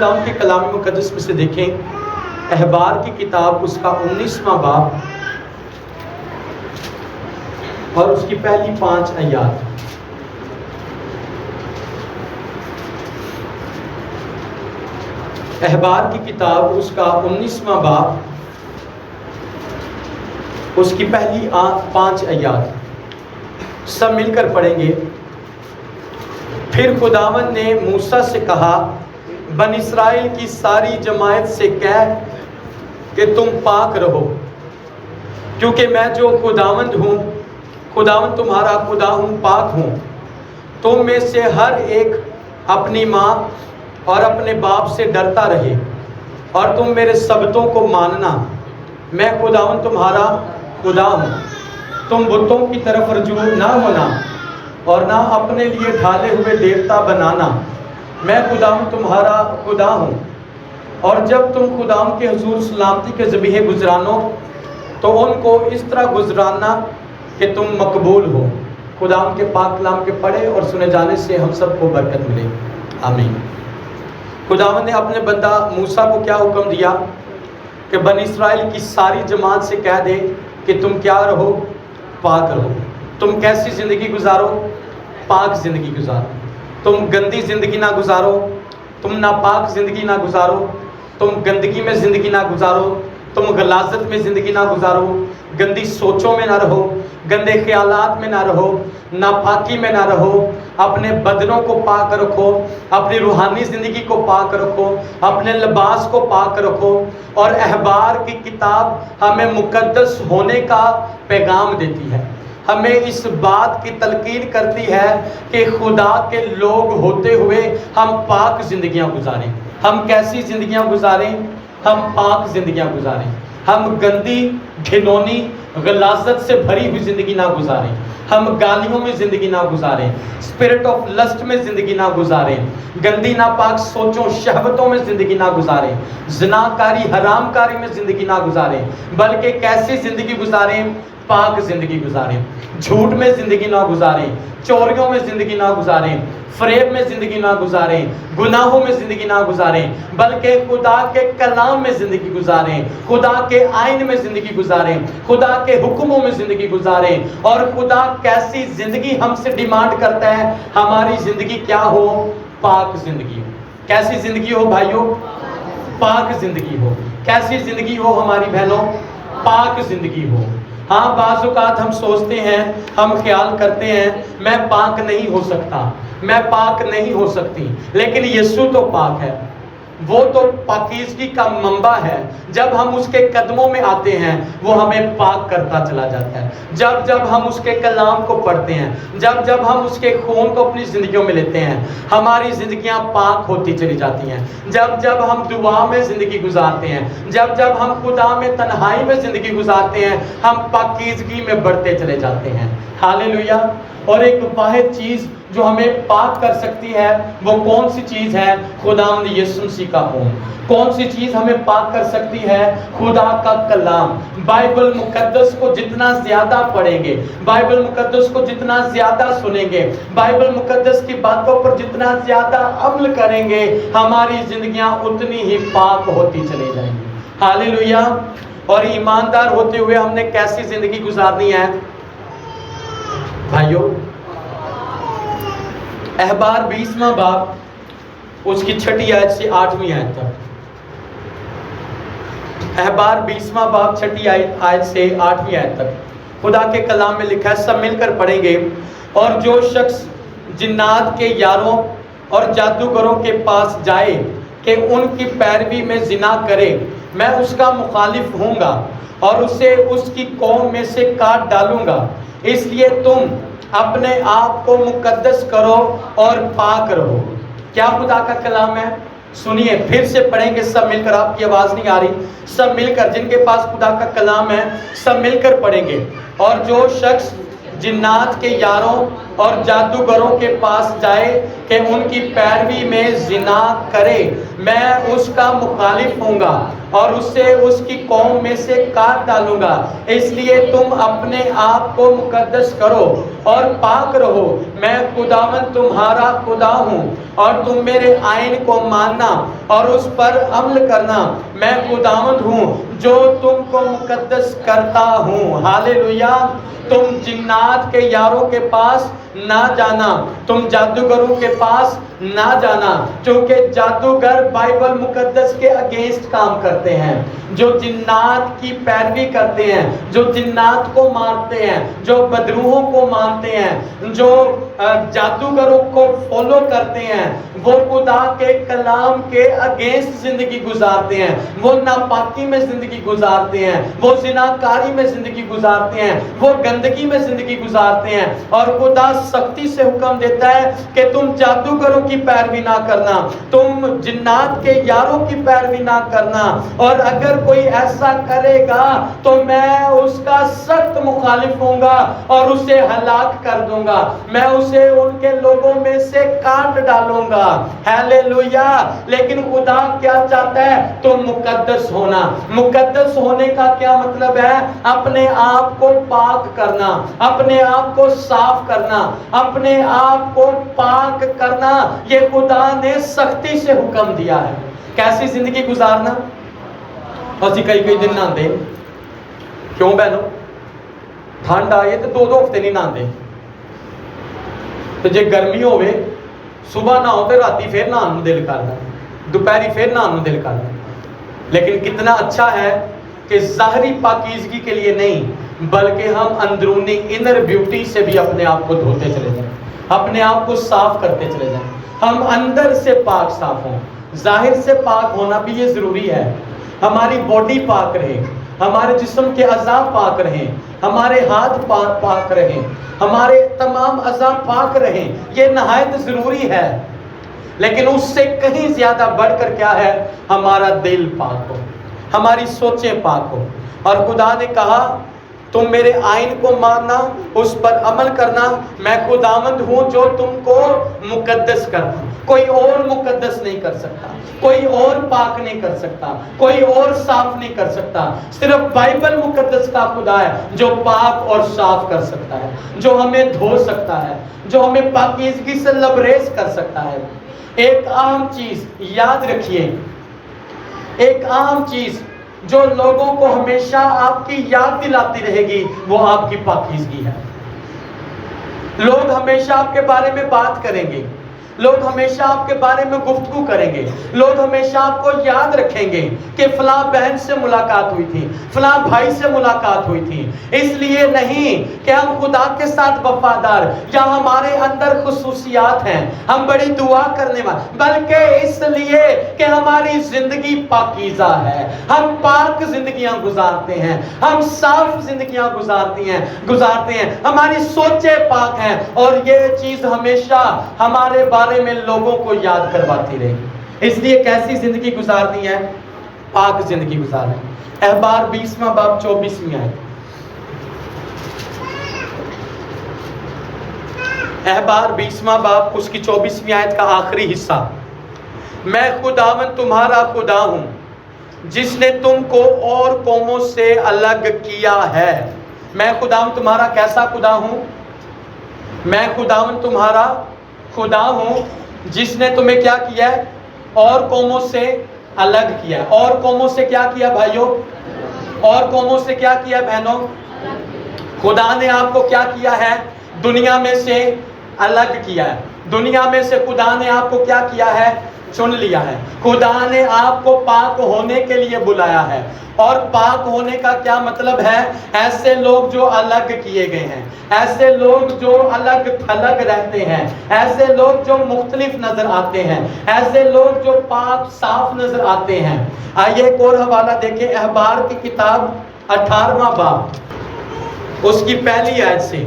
خداوند کے کلام مقدس میں سے دیکھیں احبار کی کتاب اس کا 19واں باب اور اس کی پہلی 5 آیات۔ احبار کی کتاب اس کا 19واں باب اس کی پہلی 5 آیات سب مل کر پڑھیں گے۔ پھر خداوند نے موسیٰ سے کہا، بن اسرائیل کی ساری جماعت سے کہہ کہ تم پاک رہو، کیونکہ میں جو خداوند ہوں، خداوند تمہارا خدا ہوں، پاک ہوں۔ تم میں سے ہر ایک اپنی ماں اور اپنے باپ سے ڈرتا رہے، اور تم میرے سبتوں کو ماننا۔ میں خداوند تمہارا خدا ہوں۔ تم بتوں کی طرف رجوع نہ ہونا اور نہ اپنے لیے ڈھالے ہوئے دیوتا بنانا۔ میں خداوند تمہارا خدا ہوں۔ اور جب تم خداوند کے حضور سلامتی کے ذبیحے گزرانو تو ان کو اس طرح گزرانا کہ تم مقبول ہو۔ خداوند کے پاک کلام کے پڑھے اور سنے جانے سے ہم سب کو برکت ملے، آمین۔ خداوند نے اپنے بندہ موسیٰ کو کیا حکم دیا کہ بن اسرائیل کی ساری جماعت سے کہہ دے کہ تم کیا رہو؟ پاک رہو۔ تم کیسی زندگی گزارو؟ پاک زندگی گزارو۔ تم گندی زندگی نہ گزارو، تم ناپاک زندگی نہ گزارو، تم گندگی میں زندگی نہ گزارو، تم غلاظت میں زندگی نہ گزارو، گندی سوچوں میں نہ رہو، گندے خیالات میں نہ رہو، ناپاکی میں نہ رہو۔ اپنے بدنوں کو پاک رکھو، اپنی روحانی زندگی کو پاک رکھو، اپنے لباس کو پاک رکھو۔ اور احبار کی کتاب ہمیں مقدس ہونے کا پیغام دیتی ہے، ہمیں اس بات کی تلقین کرتی ہے کہ خدا کے لوگ ہوتے ہوئے ہم پاک زندگیاں گزاریں۔ ہم کیسی زندگیاں گزاریں؟ ہم پاک زندگیاں گزاریں۔ ہم گندی، گھنونی، غلاظت سے بھری ہوئی زندگی نہ گزاریں۔ ہم گالیوں میں زندگی نہ گزاریں، اسپرٹ آف لسٹ میں زندگی نہ گزاریں، گندی ناپاک سوچوں شہوتوں میں زندگی نہ گزاریں، زنا کاری حرام کاری میں زندگی نہ گزاریں، بلکہ کیسی زندگی گزاریں؟ پاک زندگی گزاریں۔ جھوٹ میں زندگی نہ گزاریں، چوریوں میں زندگی نہ گزاریں، فریب میں زندگی نہ گزاریں، گناہوں میں زندگی نہ گزاریں، بلکہ خدا کے کلام میں زندگی گزاریں، خدا کے آئین میں زندگی گزاریں، خدا کے حکموں میں زندگی گزاریں۔ اور خدا کیسی زندگی ہم سے ڈیمانڈ کرتا ہے؟ ہماری زندگی کیا ہو؟ پاک زندگی ہو۔ کیسی زندگی ہو بھائیوں؟ پاک زندگی ہو۔ کیسی زندگی ہو ہماری بہنوں؟ پاک زندگی ہو۔ ہاں، بعض اوقات ہم سوچتے ہیں، ہم خیال کرتے ہیں میں پاک نہیں ہو سکتا، میں پاک نہیں ہو سکتی، لیکن یسوع تو پاک ہے، وہ تو پاکیزگی کا منبع ہے۔ جب ہم اس کے قدموں میں آتے ہیں وہ ہمیں پاک کرتا چلا جاتا ہے۔ جب جب ہم اس کے کلام کو پڑھتے ہیں، جب جب ہم اس کے خون کو اپنی زندگیوں میں لیتے ہیں، ہماری زندگیاں پاک ہوتی چلی جاتی ہیں۔ جب جب ہم دعا میں زندگی گزارتے ہیں، جب جب ہم خدا میں تنہائی میں زندگی گزارتے ہیں، ہم پاکیزگی میں بڑھتے چلے جاتے ہیں۔ ہاللیلویہ۔ اور ایک واحد چیز جو ہمیں پاک کر سکتی ہے وہ کون سی چیز ہے؟ خداوند یسوع مسیح کا خون۔ کون سی چیز ہمیں پاک کر سکتی ہے؟ خدا کا کلام۔ بائبل مقدس کو جتنا زیادہ پڑھیں گے، بائبل مقدس کو جتنا زیادہ سنیں گے، بائبل مقدس کی باتوں پر جتنا زیادہ عمل کریں گے، ہماری زندگیاں اتنی ہی پاک ہوتی چلی جائیں گی۔ ہاللیلویہ۔ اور ایماندار ہوتے ہوئے ہم نے کیسی زندگی گزارنی ہے بھائیو؟ احبار 20واں باب اس کی 6 آیت سے 8ویں آیت تک۔ احبار 20واں باب 6 آیت سے 8ویں آیت تک خدا کے کلام میں لکھا ہے، سب مل کر پڑھیں گے۔ اور جو شخص جنات کے یاروں اور جادوگروں کے پاس جائے کہ ان کی پیروی میں زنا کرے، میں اس کا مخالف ہوں گا اور اسے اس کی قوم میں سے کاٹ ڈالوں گا۔ اس لیے تم اپنے آپ کو مقدس کرو اور پاک رہو۔ کیا خدا کا کلام ہے؟ سنیے، پھر سے پڑھیں گے سب مل کر۔ آپ کی آواز نہیں آ رہی؟ سب مل کر، جن کے پاس خدا کا کلام ہے سب مل کر پڑھیں گے۔ اور جو شخص جنات کے یاروں اور جادوگروں کے پاس جائے کہ ان کی پیروی میں زنا کرے، میں اس کا مخالف ہوں گا اور اسے اس کی قوم میں سے کاٹ ڈالوں گا، اس لیے تم اپنے آپ کو مقدس کرو اور پاک رہو، میں خداوند تمہارا خدا ہوں، اور تم میرے آئین کو ماننا اور اس پر عمل کرنا، میں خداوند ہوں جو تم کو مقدس کرتا ہوں۔ ہالےلویا۔ تم جنات کے یاروں کے پاس نہ جانا، تم جادوگروں کے پاس نہ جانا، کیونکہ جادوگر بائبل مقدس کے اگینسٹ کام کرتے ہیں، جو جنات کی پیروی کرتے ہیں، جو جنات کو مانتے ہیں، جو بدروحوں کو مانتے ہیں، جو جادوگروں کو فالو کرتے ہیں، وہ خدا کے کلام کے اگینسٹ زندگی گزارتے ہیں، وہ ناپاکی میں زندگی گزارتے ہیں، وہ زناکاری میں زندگی گزارتے ہیں، وہ گندگی میں زندگی گزارتے ہیں، اور خدا سختی سے حکم دیتا ہے کہ تم جادوگروں کی پیروی نہ کرنا، تم جنات کے یاروں کی پیروی نہ کرنا، اور اگر کوئی ایسا کرے گا تو میں اس کا سخت مخالف ہوں گا اور اسے ہلاک کر دوں گا، میں اسے ان کے لوگوں میں سے کاٹ ڈالوں گا۔ ہیلیلویا۔ لیکن خدا کیا چاہتا ہے؟ تم مقدس ہونا۔ مقدس ہونے کا کیا مطلب ہے؟ اپنے آپ کو پاک کرنا، اپنے آپ کو صاف کرنا، اپنے آپ کو پاک کرنا، یہ خدا نے سختی سے حکم دیا ہے۔ کیسی زندگی گزارنا؟ اور جی کئی دن نہ دے، کیوں بہنوں؟ ٹھنڈ آئے تو دو ہفتے نہیں نہ دے، تو جے گرمی ہوئے صبح نہ ہوتے راتی پھر نہانے دل کرتا، دوپہری پھر نہانے دل کرتا۔ لیکن کتنا اچھا ہے کہ ظاہری پاکیزگی کے لیے نہیں بلکہ ہم اندرونی انر بیوٹی سے بھی اپنے آپ کو دھوتے چلے جائیں، اپنے آپ کو صاف کرتے چلے جائیں، ہم اندر سے پاک صاف ہوں۔ ظاہر سے پاک ہونا بھی یہ ضروری ہے، ہماری باڈی پاک رہے، ہمارے جسم کے اعضاء پاک رہیں، ہمارے ہاتھ پاک رہیں، ہمارے تمام اعضاء پاک رہیں، یہ نہایت ضروری ہے۔ لیکن اس سے کہیں زیادہ بڑھ کر کیا ہے؟ ہمارا دل پاک ہو، ہماری سوچیں پاک ہو۔ اور خدا نے کہا تم میرے آئین کو ماننا، اس پر عمل کرنا، میں خداوند ہوں جو تم کو مقدس کرتا ہوں۔ کوئی اور مقدس نہیں کر سکتا، کوئی اور پاک نہیں کر سکتا، کوئی اور صاف نہیں کر سکتا، صرف بائبل مقدس کا خدا ہے جو پاک اور صاف کر سکتا ہے، جو ہمیں دھو سکتا ہے، جو ہمیں پاکیزگی سے لبریز کر سکتا ہے۔ ایک اہم چیز یاد رکھیے، ایک اہم چیز جو لوگوں کو ہمیشہ آپ کی یاد دلاتی رہے گی وہ آپ کی پاکیزگی ہے۔ لوگ ہمیشہ آپ کے بارے میں بات کریں گے، لوگ ہمیشہ آپ کے بارے میں گفتگو کریں گے، لوگ ہمیشہ آپ کو یاد رکھیں گے کہ فلاں بہن سے ملاقات ہوئی تھی، فلاں بھائی سے ملاقات ہوئی تھی۔ اس لیے نہیں کہ ہم خدا کے ساتھ وفادار یا ہمارے اندر خصوصیات ہیں، ہم بڑی دعا کرنے والے، بلکہ اس لیے کہ ہماری زندگی پاکیزہ ہے، ہم پاک زندگیاں گزارتے ہیں، ہم صاف زندگیاں گزارتے ہیں، ہماری سوچیں پاک ہیں، اور یہ چیز ہمیشہ ہمارے بارے میں لوگوں کو یاد کرواتی رہے گی۔ اس لیے کیسی زندگی گزارنی ہے؟ پاک زندگی گزارنی ہے۔ احبار 20واں باب 24ویں آیت، احبار 20واں باب اس کی 24ویں آیت کا آخری حصہ، میں خداوند تمہارا خدا ہوں جس نے تم کو اور قوموں سے الگ کیا ہے۔ میں خداوند تمہارا کیسا خدا ہوں؟ میں خداوند تمہارا خدا ہوں جس نے تمہیں کیا کیا ہے؟ اور قوموں سے الگ کیا ہے۔ اور قوموں سے کیا کیا بھائیوں؟ اور قوموں سے کیا کیا بہنوں؟ خدا نے آپ کو کیا کیا ہے؟ دنیا میں سے الگ کیا ہے۔ دنیا میں سے خدا نے آپ کو کیا کیا ہے؟ چن لیا ہے۔ خدا نے آپ کو پاک ہونے کے لیے بلایا ہے، اور پاک ہونے کا کیا مطلب ہے؟ ایسے لوگ جو الگ کیے گئے ہیں، ایسے لوگ جو الگ تھلگ رہتے ہیں، ایسے لوگ جو مختلف نظر آتے ہیں، ایسے لوگ جو پاک صاف نظر آتے ہیں۔ آئیے ایک اور حوالہ دیکھیں، احبار کی کتاب 18واں باب اس کی پہلی آیت سے،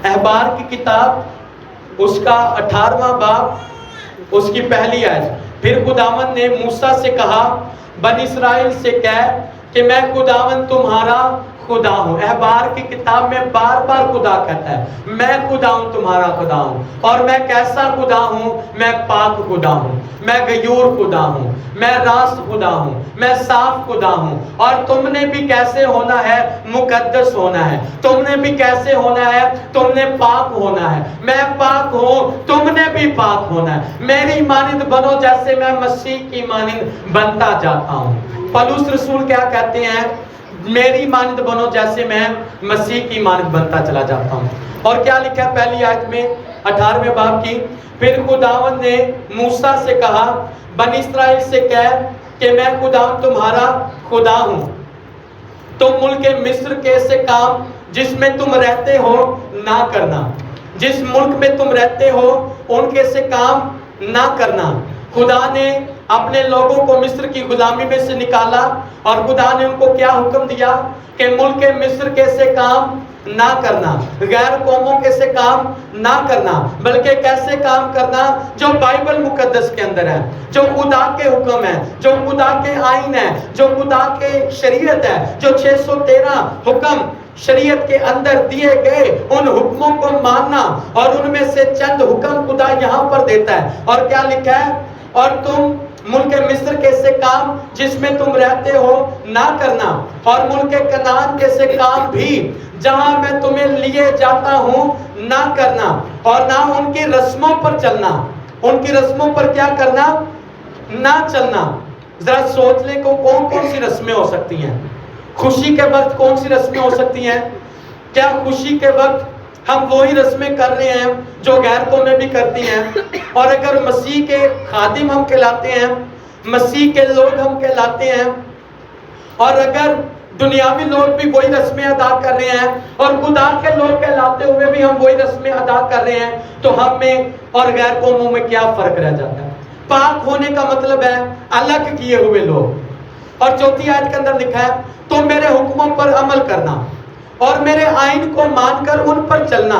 احبار کی کتاب اس کا 18واں باب اس کی پہلی آیت۔ پھر خداوند نے موسیٰ سے کہا بن اسرائیل سے کہہ کہ میں خداوند تمہارا خدا ہوں. احبار کی کتاب میں بار بار خدا کہتا ہے میں خدا ہوں, تمہارا خدا ہوں. اور میں کیسا خدا ہوں؟ میں پاک خدا ہوں, میں غیور خدا ہوں, میں راست خدا ہوں, میں صاف خدا ہوں. اور تم نے بھی کیسے ہونا ہے؟ مقدس ہونا ہے. تم نے بھی کیسے ہونا ہے؟ تم نے پاک ہونا ہے. میں پاک ہوں, تم نے بھی پاک ہونا ہے. میری مانند بنو جیسے میں مسیح کی مانند بنتا جاتا ہوں. پولس رسول کیا کہتے ہیں؟ میری مانند بنو جیسے میں مسیح کی مانند بنتا چلا جاتا ہوں. اور کیا لکھا ہے پہلی آیت میں 18ویں باب کی؟ پھر خداوند نے موسیٰ سے کہا بنی اسرائیل سے کہہ کہ میں خداوند تمہارا خدا ہوں. تم ملک مصر کے سے کام جس میں تم رہتے ہو نہ کرنا. جس ملک میں تم رہتے ہو ان کے سے کام نہ کرنا. خدا نے اپنے لوگوں کو مصر کی غلامی میں سے نکالا اور خدا نے ان کو کیا حکم دیا کہ ملک مصر کے سے کام نہ کرنا, غیر قوموں کے سے کام نہ کرنا, بلکہ کیسے کام کرنا جو بائبل مقدس کے اندر ہے, جو خدا کے حکم ہے, جو خدا کے آئین ہے, جو خدا کے شریعت ہے, جو 613 حکم شریعت کے اندر دیے گئے ان حکموں کو ماننا. اور ان میں سے چند حکم خدا یہاں پر دیتا ہے. اور کیا لکھا ہے؟ اور تم ملک مصر کے سے کام جس میں تم رہتے ہو نہ کرنا, اور ملک کنعان کے سے کام بھی جہاں میں تمہیں لیے جاتا ہوں نہ کرنا, اور نہ ان کی رسموں پر چلنا. ان کی رسموں پر کیا کرنا؟ نہ چلنا. ذرا سوچ لیں کو کون کون سی رسمیں ہو سکتی ہیں. خوشی کے وقت کون سی رسمیں ہو سکتی ہیں؟ کیا خوشی کے وقت ہم وہی رسمیں کر رہے ہیں جو غیر قومیں بھی کرتی ہیں؟ اور اگر مسیح کے خادم ہم کہلاتے ہیں, مسیح کے لوگ ہم کہلاتے ہیں, اور اگر دنیاوی لوگ بھی وہی رسمیں ادا کر رہے ہیں اور خدا کے لوگ کہلاتے ہوئے بھی ہم وہی رسمیں ادا کر رہے ہیں, تو ہم میں اور غیر قوموں میں کیا فرق رہ جاتا ہے؟ پاک ہونے کا مطلب ہے الگ کیے ہوئے لوگ. اور چوتھی آیت کے اندر لکھا ہے تو میرے حکموں پر عمل کرنا اور میرے آئین کو مان کر ان پر چلنا.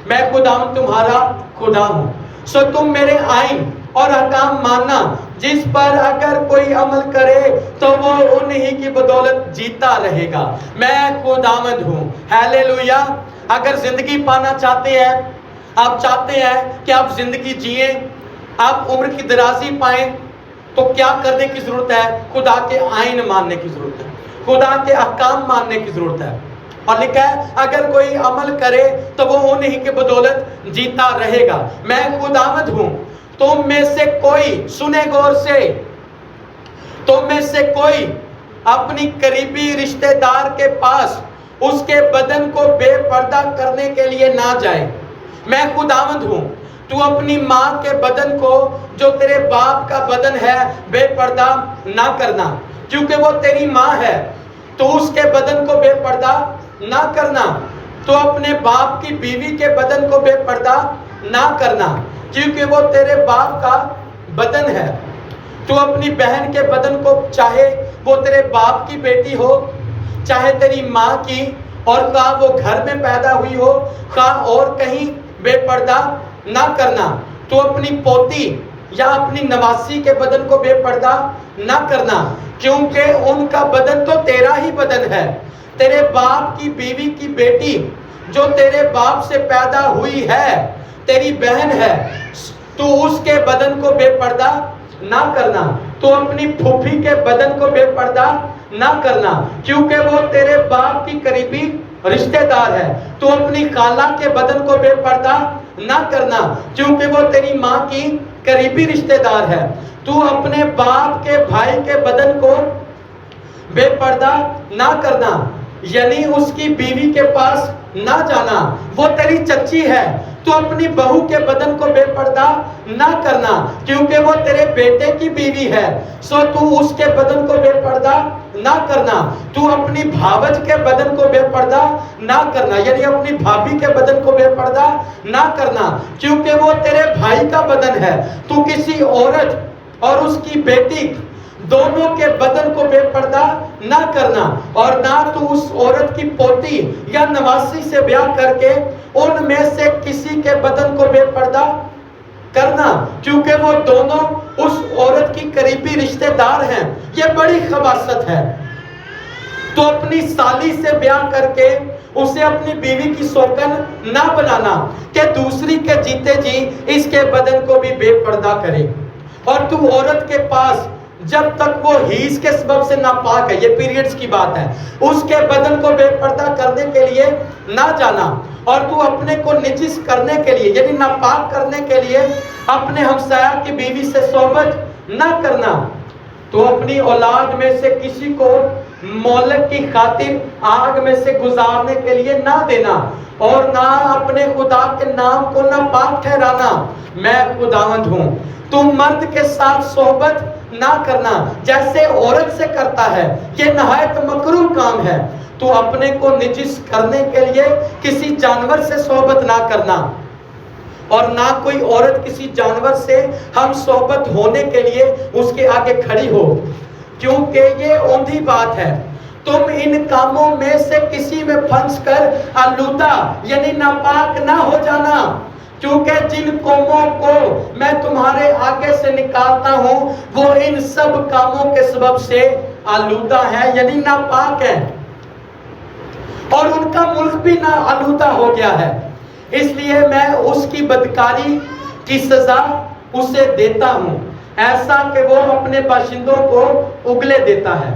میں خداوند تمہارا خدا ہوں. سو تم میرے آئین اور احکام ماننا جس پر اگر کوئی عمل کرے تو وہ انہی کی بدولت جیتا رہے گا. میں خداوند ہوں. ہیلیلویا. اگر زندگی پانا چاہتے ہیں, آپ چاہتے ہیں کہ آپ زندگی جئیں, آپ عمر کی درازی پائیں, تو کیا کرنے کی ضرورت ہے؟ خدا کے آئین ماننے کی ضرورت ہے, خدا کے احکام ماننے کی ضرورت ہے. اور لکھا ہے اگر کوئی عمل کرے تو وہ انہی کے بدولت جیتا رہے گا. میں خداوند ہوں. تم میں سے کوئی, سنے غور سے, تم میں سے کوئی اپنی قریبی رشتہ دار کے پاس اس کے بدن کو بے پردہ کرنے کے لیے نہ جائے. میں خداوند ہوں. تو اپنی ماں کے بدن کو جو تیرے باپ کا بدن ہے بے پردہ نہ کرنا, کیونکہ وہ تیری ماں ہے. تو اس کے بدن کو بے پردہ نہ کرنا. تو اپنے باپ کی بیوی کے بدن کو بے پردہ نہ کرنا, کیونکہ وہ تیرے باپ کا بدن ہے. تو اپنی بہن کے بدن کو, چاہے وہ تیرے باپ کی بیٹی ہو, چاہے تیری ماں کی, اور خواہ وہ گھر میں پیدا ہوئی ہو, خواہ اور کہیں, بے پردہ نہ کرنا. تو اپنی پوتی یا اپنی نواسی کے بدن کو بے پردہ نہ کرنا, کیونکہ ان کا بدن تو تیرا ہی بدن ہے. تیرے باپ کی بیوی کی بیٹی جو تیرے باپ سے پیدا ہوئی ہے, تیری بہن ہے, تو اس کے بدن کو بے پردہ نہ کرنا. تو اپنی پھوپھی کے بدن کو بے پردہ نہ کرنا, کیونکہ وہ تیرے باپ کی قریبی رشتہ دار ہے. تو اپنی خالہ کے بدن کو بے پردہ نہ کرنا, کیونکہ وہ تیری ماں کی قریبی رشتہ دار ہے. تو اپنے باپ کے بھائی کے بدن کو بے پردہ نہ کرنا, یعنی اس کی بیوی کے پاس نہ جانا, وہ تیری چچی ہے. تو اپنی بہو کے بدن کو بے پردہ نہ کرنا, کیونکہ وہ تیرے بیٹے کی بیوی ہے. سو تو اس کے بدن کو بے پردہ نہ کرنا. تو اپنی بھاوج کے بدن کو بے پردہ نہ کرنا, یعنی اپنی بھابھی کے بدن کو بے پردہ نہ کرنا, کیونکہ وہ تیرے بھائی کا بدن ہے. تو کسی عورت اور اس کی بیٹی دونوں کے بدن کو بے پردہ نہ کرنا, اور نہ تو اس عورت کی پوتی یا نواسی سے بیاہ کر کے ان میں سے کسی کے بدن کو بے پردہ کرنا, کیونکہ وہ دونوں اس عورت کی قریبی رشتہ دار ہیں. یہ بڑی خباثت ہے. تو اپنی سالی سے بیاہ کر کے اسے اپنی بیوی کی سوکن نہ بنانا کہ دوسری کے جیتے جی اس کے بدن کو بھی بے پردہ کرے. اور تو عورت کے پاس جب تک وہ حیض کے سبب سے ناپاک ہے، یہ پیریڈز کی بات ہے، اس کے بدن کو بے پردہ کرنے کے لیے نہ جانا. اور تو اپنے کو نجس کرنے کے لیے یعنی ناپاک کرنے کے لیے اپنے ہمسایہ کی بیوی سے صحبت نہ کرنا. تو اپنی اولاد میں سے کسی کو مولک کی خاطر آگ میں سے گزارنے کے لیے نہ دینا، اور نہ اپنے خدا کے نام کو ناپاک ٹھہرانا، میں خداوند ہوں. تم مرد کے ساتھ صحبت نہ کرنا جیسے عورت سے کرتا ہے، یہ نہایت مکروہ کام ہے. تو اپنے کو نجس کرنے کے لیے کسی جانور سے صحبت نہ کرنا، اور نہ کوئی عورت کسی جانور سے ہم صحبت ہونے کے لیے اس کے آگے کھڑی ہو، کیونکہ یہ اوندھی بات ہے. تم ان کاموں میں سے کسی میں پھنس کر آلودہ یعنی ناپاک نہ ہو جانا، کیونکہ جن قوموں کو میں تمہارے آگے سے نکالتا ہوں وہ ان سب کاموں کے سبب سے آلودہ ہے یعنی ناپاک ہے، اور ان کا ملک بھی نہ آلودہ ہو گیا ہے. اس لیے میں اس کی بدکاری کی سزا اسے دیتا ہوں، ایسا کہ وہ اپنے باشندوں کو اگلے دیتا ہے.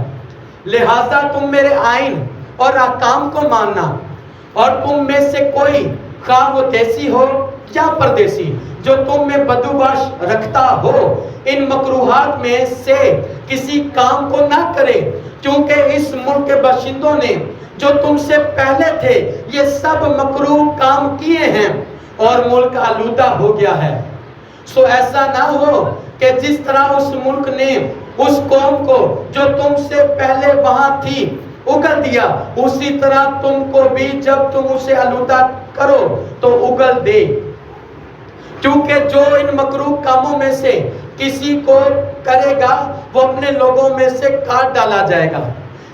لہذا تم میرے آئین اور احکام کو ماننا، اور تم میں سے کوئی خواہ وہ دیسی ہو یا پردیسی جو تم میں بدوباش رکھتا ہو ان مکروہات میں سے کسی کام کو نہ کرے، کیونکہ اس ملک کے باشندوں نے جو تم سے پہلے تھے یہ سب مکروہ کام کیے ہیں اور ملک آلودہ ہو گیا ہے. سو ایسا نہ ہو کہ جس طرح اس ملک نے اس قوم کو جو تم سے پہلے وہاں تھی اگل دیا، اسی طرح تم کو بھی جب تم اسے آلودہ کرو تو اگل دے. کیونکہ جو ان مکروہ کاموں میں سے کسی کو کرے گا وہ اپنے لوگوں میں سے کاٹ ڈالا جائے گا.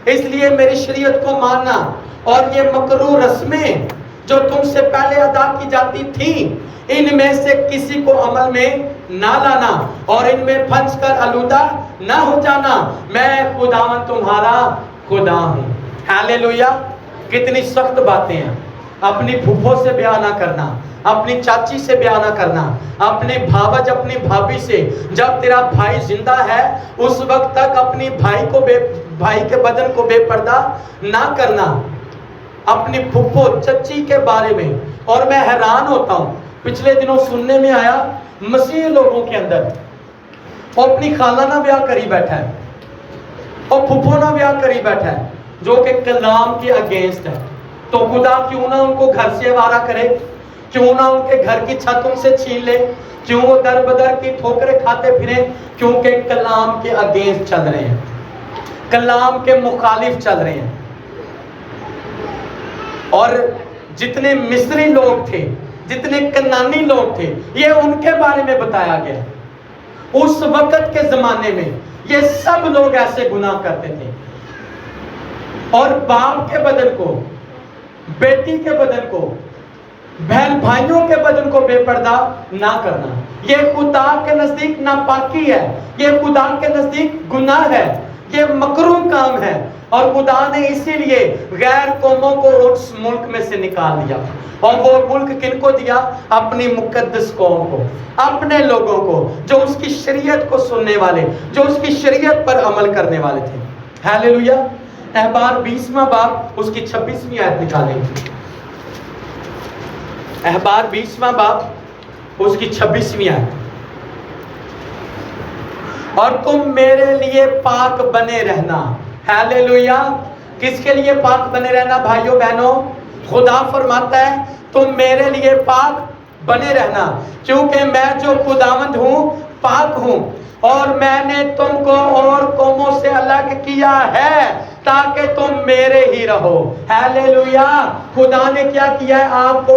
اس لیے میری شریعت کو ماننا اور یہ مکروہ رسمیں جو تم سے پہلے ادا کی جاتی تھیں ان میں سے کسی کو عمل میں نہ لانا اور ان میں پھنس کر آلودہ نہ ہو جانا. میں خداوند تمہارا خدا ہوں. ہاللیلویا. کتنی سخت باتیں ہیں. اپنی پھوپھو سے بیاہ نہ کرنا، اپنی چاچی سے بیاہ نہ کرنا، اپنے بھاوج اپنی بھابھی سے جب تیرا بھائی زندہ ہے اس وقت تک اپنی بھائی کے بدن کو بے پردہ نہ کرنا، اپنی پھوپھو چچی کے بارے میں. اور میں حیران ہوتا ہوں، پچھلے دنوں سننے میں آیا مسیح لوگوں کے اندر وہ اپنی خالہ نہ بیاہ کری بیٹھا ہے اور پھوپھو نہ بیاہ کری بیٹھا ہے جو کہ کلام کے اگینسٹ ہے. تو خدا کیوں نہ ان کو گھر سے آوارہ کرے، کیوں نہ ان کے گھر کی چھت ان سے چھین لے، کیوں وہ در بدر کی ٹھوکریں کھاتے پھریں، کیونکہ کلام کے اگینسٹ چل رہے ہیں، کلام کے مخالف چل رہے ہیں. اور جتنے مصری لوگ تھے، جتنے کنانی لوگ تھے، یہ ان کے بارے میں بتایا گیا. اس وقت کے زمانے میں یہ سب لوگ ایسے گناہ کرتے تھے. اور باپ کے بدن کو، بیٹی کے بدن کو، بہن بھائیوں کے بدن کو بے پردہ نہ کرنا، یہ خدا کے نزدیک ناپاکی ہے، یہ خدا کے نزدیک گناہ ہے، یہ مکروہ کام ہے. اور خدا نے اسی لیے غیر قوموں کو اس ملک میں سے نکال دیا. اور وہ ملک کن کو دیا؟ اپنی مقدس قوم کو، اپنے لوگوں کو جو اس کی شریعت کو سننے والے، جو اس کی شریعت پر عمل کرنے والے تھے. ہاللیلویا. احبار 20واں باب اس کی 26ویں آیت نکالیں. احبار 20واں باب اس کی 26ویں آیت. اور تم میرے لیے پاک بنے رہنا. ہاللیلویا. کس کے لیے پاک بنے رہنا بھائیوں بہنوں؟ خدا فرماتا ہے تم میرے لیے پاک بنے رہنا کیونکہ میں جو خداوند ہوں پاک ہوں، اور میں نے تم کو اور قوموں سے الگ کیا ہے تاکہ تم میرے ہی رہو. ہاللیلویا. خدا نے کیا کیا ہے؟ آپ کو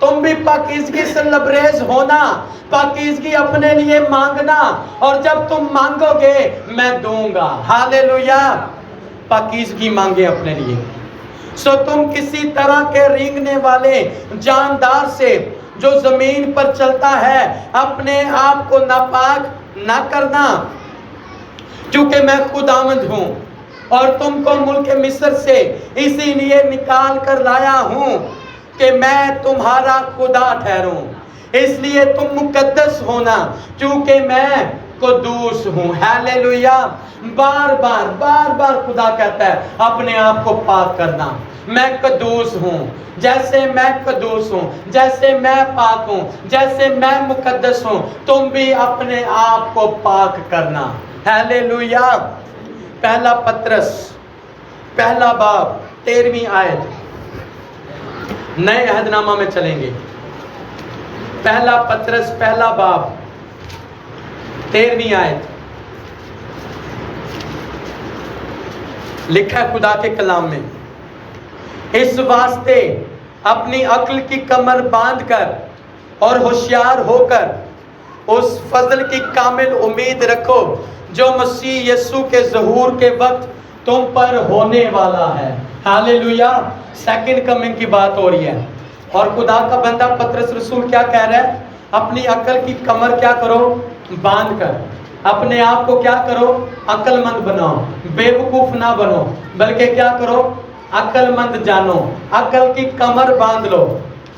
تم بھی پاکیزگی سے لبریز ہونا، پاکیزگی اپنے لیے مانگنا، اور جب تم مانگو گے میں دوں گا۔ ہالےلویا، پاکیزگی مانگے اپنے لیے۔ سو تم کسی طرح کے رینگنے والے جاندار سے جو زمین پر چلتا ہے اپنے آپ کو ناپاک نہ کرنا، کیونکہ میں خداوند ہوں اور تم کو ملک مصر سے اسی لیے نکال کر لایا ہوں کہ میں تمہارا خدا ٹھہروں۔ اس لیے تم مقدس ہونا کیونکہ میں قدوس ہوں۔ ہالےلویا، بار بار خدا کہتا ہے اپنے آپ کو پاک کرنا۔ میں قدوس ہوں، جیسے میں قدوس ہوں، جیسے میں پاک ہوں، جیسے میں مقدس ہوں، تم بھی اپنے آپ کو پاک کرنا۔ ہالےلویا۔ پہلا پطرس پہلا باب 13ویں آیت، نئے عہد نامہ میں چلیں گے۔ پہلا پطرس پہلا باب 13ویں آیت، لکھا ہے خدا کے کلام میں، اس واسطے اپنی عقل کی کمر باندھ کر اور ہوشیار ہو کر اس فضل کی کامل امید رکھو جو مسیح یسوع کے ظہور کے وقت تم پر ہونے والا ہے۔ ہالےلویا، سیکنڈ کمنگ کی بات ہو رہی ہے، اور خدا کا بندہ پطرس رسول کیا کہہ رہا ہے؟ اپنی عقل کی کمر کیا کرو؟ باندھ کر اپنے آپ کو کیا کرو؟ عقل مند بناؤ، بے وقوف نہ بنو، بلکہ کیا کرو؟ عقل مند جانو، عقل کی کمر باندھ لو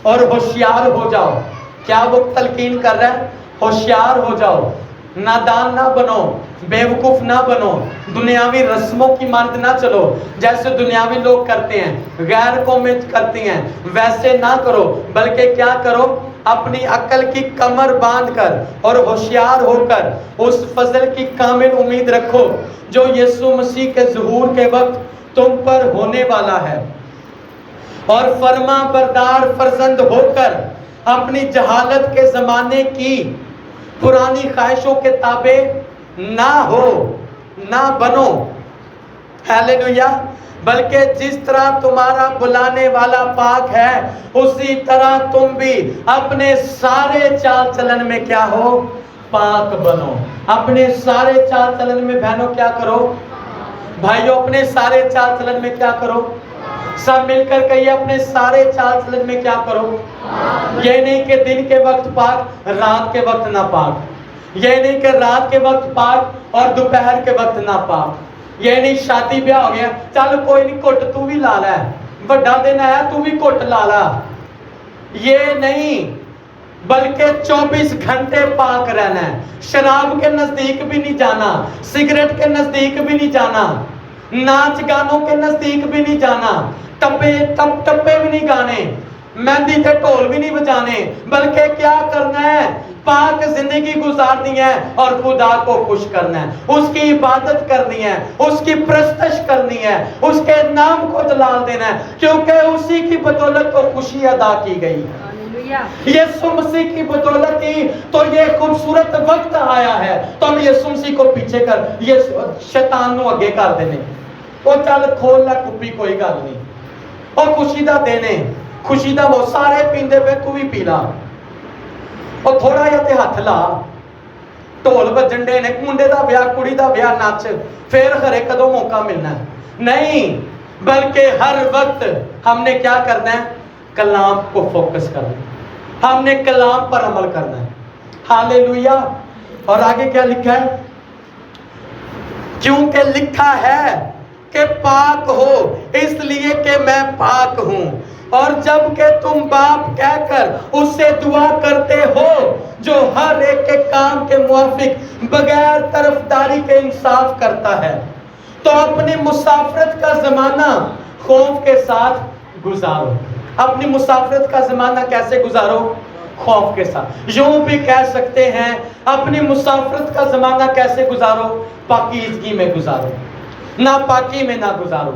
اور ہوشیار ہو جاؤ۔ کیا وہ تلقین کر رہا ہے؟ ہوشیار ہو جاؤ، نادان نہ بنو، بے وقوف نہ بنو، دنیاوی رسموں کی مانند نہ چلو جیسے دنیاوی لوگ کرتے ہیں، غیر قومیں کرتی ہیں، ویسے نہ کرو، بلکہ کیا کرو؟ اپنی عقل کی کمر باندھ کر اور ہوشیار ہو کر اس فضل کی کامل امید رکھو جو یسوع مسیح کے ظہور کے وقت تم پر ہونے والا ہے، اور فرما بردار فرزند ہو کر اپنی جہالت کے زمانے کی پرانی خواہشوں کے تابع نہ ہو، نہ بنو۔ ہالےلویا، بلکہ جس طرح تمہارا بلانے والا پاک ہے اسی طرح تم بھی اپنے سارے چال چلن میں کیا ہو؟ پاک بنو۔ اپنے سارے چال چلن میں بہنوں کیا کرو؟ بھائیوں اپنے سارے چال چلن میں کیا کرو؟ سب مل کر کہیے، اپنے سارے چال چلن میں کیا کرو؟ یہ نہیں کہ دن کے وقت پاک رات کے وقت نہ پاک، یہ نہیں کہ رات کے وقت پاک اور دوپہر کے وقت نہ پاک، یہ نہیں شادی بیاہ ہو گیا چل کوئی نہیں کٹ تو بھی لا لے، بڑا دن آیا تو بھی کٹ لا لا، یہ نہیں، بلکہ 24 گھنٹے پاک رہنا ہے۔ شراب کے نزدیک بھی نہیں جانا، سگریٹ کے نزدیک بھی نہیں جانا، ناچ گانوں کے نزدیک بھی نہیں جانا، ٹپے بھی نہیں گانے، مہندی کے ڈھول بھی نہیں بجانے، بلکہ کیا کرنا ہے؟ پاک زندگی گزارنی ہے اور خدا کو خوش کرنا ہے، اس کی عبادت کرنی ہے، اس کی پرستش کرنی ہے، اس کے نام کو جلال دینا ہے، کیونکہ اسی کی بدولت تو خوشی ادا کی گئی۔ یسوع مسیح کی بدولت ہی تو یہ خوبصورت وقت آیا ہے، تو ہم یسوع مسیح کو پیچھے کر شیطان نو اگے کر دینے، وہ چل کھول لے کپی کوئی گل نہیں، اور خوشی دا دینے، خوشی دا وہ سارے پیندے پہ تو بھی پی لا، اور تھوڑا جہا تے ہاتھ لا، ڈھول بجن ڈے نے، منڈے دا بیاہ کڑی دا بیاہ نچ، پھر خرے کدو موقع ملنا ہے؟ نہیں، بلکہ ہر وقت ہم نے کیا کرنا ہے؟ کلام کو فوکس کرنا ہے، ہم نے کلام پر عمل کرنا ہے۔ ہالےلویا۔ اور آگے کیا لکھا ہے؟ کیونکہ لکھا ہے کہ پاک ہو اس لیے کہ میں پاک ہوں، اور جب کہ تم باپ کہہ کر اس سے دعا کرتے ہو جو ہر ایک کے کام کے موافق بغیر طرفداری کے انصاف کرتا ہے، تو اپنی مسافرت کا زمانہ خوف کے ساتھ گزارو۔ اپنی مسافرت کا زمانہ کیسے گزارو؟ خوف کے ساتھ۔ یوں بھی کہہ سکتے ہیں اپنی مسافرت کا زمانہ کیسے گزارو؟ پاکیزگی میں گزارو، ناپاکی میں نہ گزارو،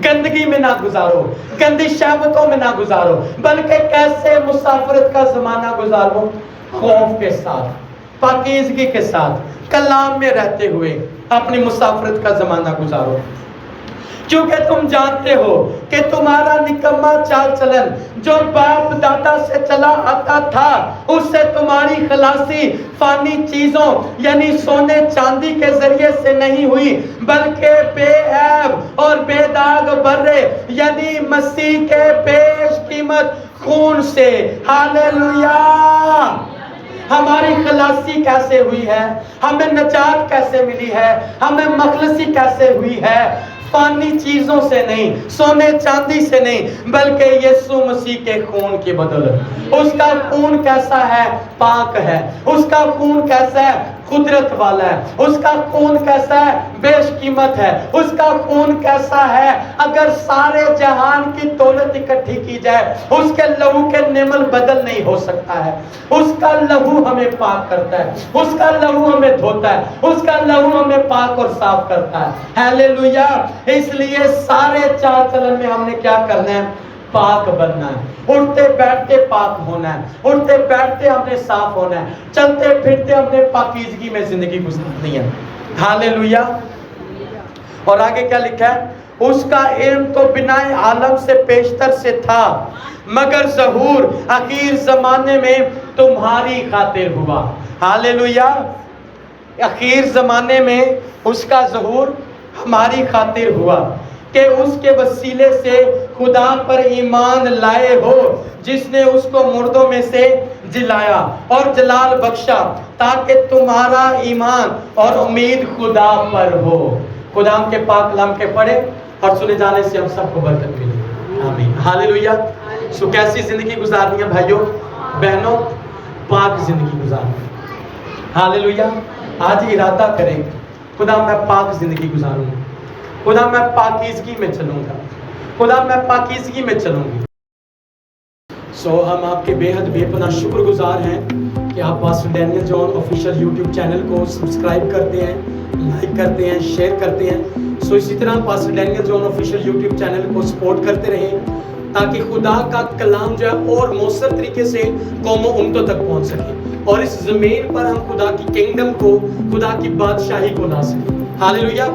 گندگی میں نہ گزارو، گندی شہوتوں میں نہ گزارو، بلکہ کیسے مسافرت کا زمانہ گزارو؟ خوف کے ساتھ، پاکیزگی کے ساتھ، کلام میں رہتے ہوئے اپنی مسافرت کا زمانہ گزارو۔ کیونکہ تم جانتے ہو کہ تمہارا نکما چال چلن جو باپ دادا سے چلا آتا تھا اس سے تمہاری خلاصی فانی چیزوں یعنی سونے چاندی کے ذریعے سے نہیں ہوئی بلکہ بے عیب اور بے داغ برے یعنی مسیح کے بیش قیمت خون سے۔ ہاللویا۔ ہماری خلاصی کیسے ہوئی ہے، ہمیں نجات کیسے ملی ہے، ہمیں مخلصی کیسے ہوئی ہے؟ فانی چیزوں سے نہیں، سونے چاندی سے نہیں، بلکہ یسوع مسیح کے خون کی بدولت۔ اس کا خون کیسا ہے؟ پاک ہے۔ اس کا خون کیسا ہے؟ قدرت والا ہے۔ اس کا خون کیسا ہے؟ بیش قیمت ہے۔ اس کا خون کیسا ہے؟ اگر سارے جہان کی دولت اکٹھی کی جائے اس کے لہو کے نمل بدل نہیں ہو سکتا ہے۔ اس کا لہو ہمیں پاک کرتا ہے، اس کا لہو ہمیں دھوتا ہے، اس کا لہو ہمیں پاک اور صاف کرتا ہے۔ ہیلیلویا۔ اس لیے سارے چال چلن میں ہم نے کیا کرنا ہے؟ پاک بننا ہے۔ اٹھتے بیٹھتے پاک ہونا ہے، اٹھتے بیٹھتے ہم نے صاف ہونا ہے، چلتے پھرتے ہم نے پاکیزگی میں زندگی گزارنی ہے۔ ہاللویا۔ اور آگے کیا لکھا ہے؟ اس کا علم تو بنائے عالم سے پیشتر سے تھا مگر ظہور اخیر زمانے میں تمہاری خاطر ہوا۔ ہاللویا۔ اخیر زمانے میں اس کا ظہور ہماری خاطر ہوا کہ اس کے وسیلے سے خدا پر ایمان لائے ہو جس نے اس کو مردوں میں سے جلایا اور جلال بخشا تاکہ تمہارا ایمان اور امید خدا پر ہو۔ خدا کے پاک کلام کے پڑھے اور سنے جانے سے ہم سب کو برکت ملے۔ آمین۔ ہاللویا۔ سو کیسی زندگی گزارنی ہے بھائیوں بہنوں؟ پاک زندگی گزارنی۔ ہاللویا۔ آج ارادہ کریں خدا میں پاک زندگی گزاروں گا، خدا میں پاکیزگی میں چلوں گا، خدا میں پاکیزگی میں چلوں گی۔ ہم آپ کے بے حد بے پناہ شکر گزار ہیں کہ آپ پاسٹر ڈینیل جان آفیشیل یوٹیوب چینل کو سبسکرائب کرتے ہیں، لائک کرتے ہیں، شیئر کرتے ہیں۔ اسی طرح پاسٹر ڈینیل جان آفیشیل یوٹیوب چینل کو سپورٹ کرتے رہیں تاکہ خدا کا کلام جو ہے اور مؤثر طریقے سے قوم و امتوں تک پہنچ سکے اور اس زمین پر ہم خدا کی کنگڈم کو، خدا کی بادشاہی کو لا سکیں۔ ہاللویا۔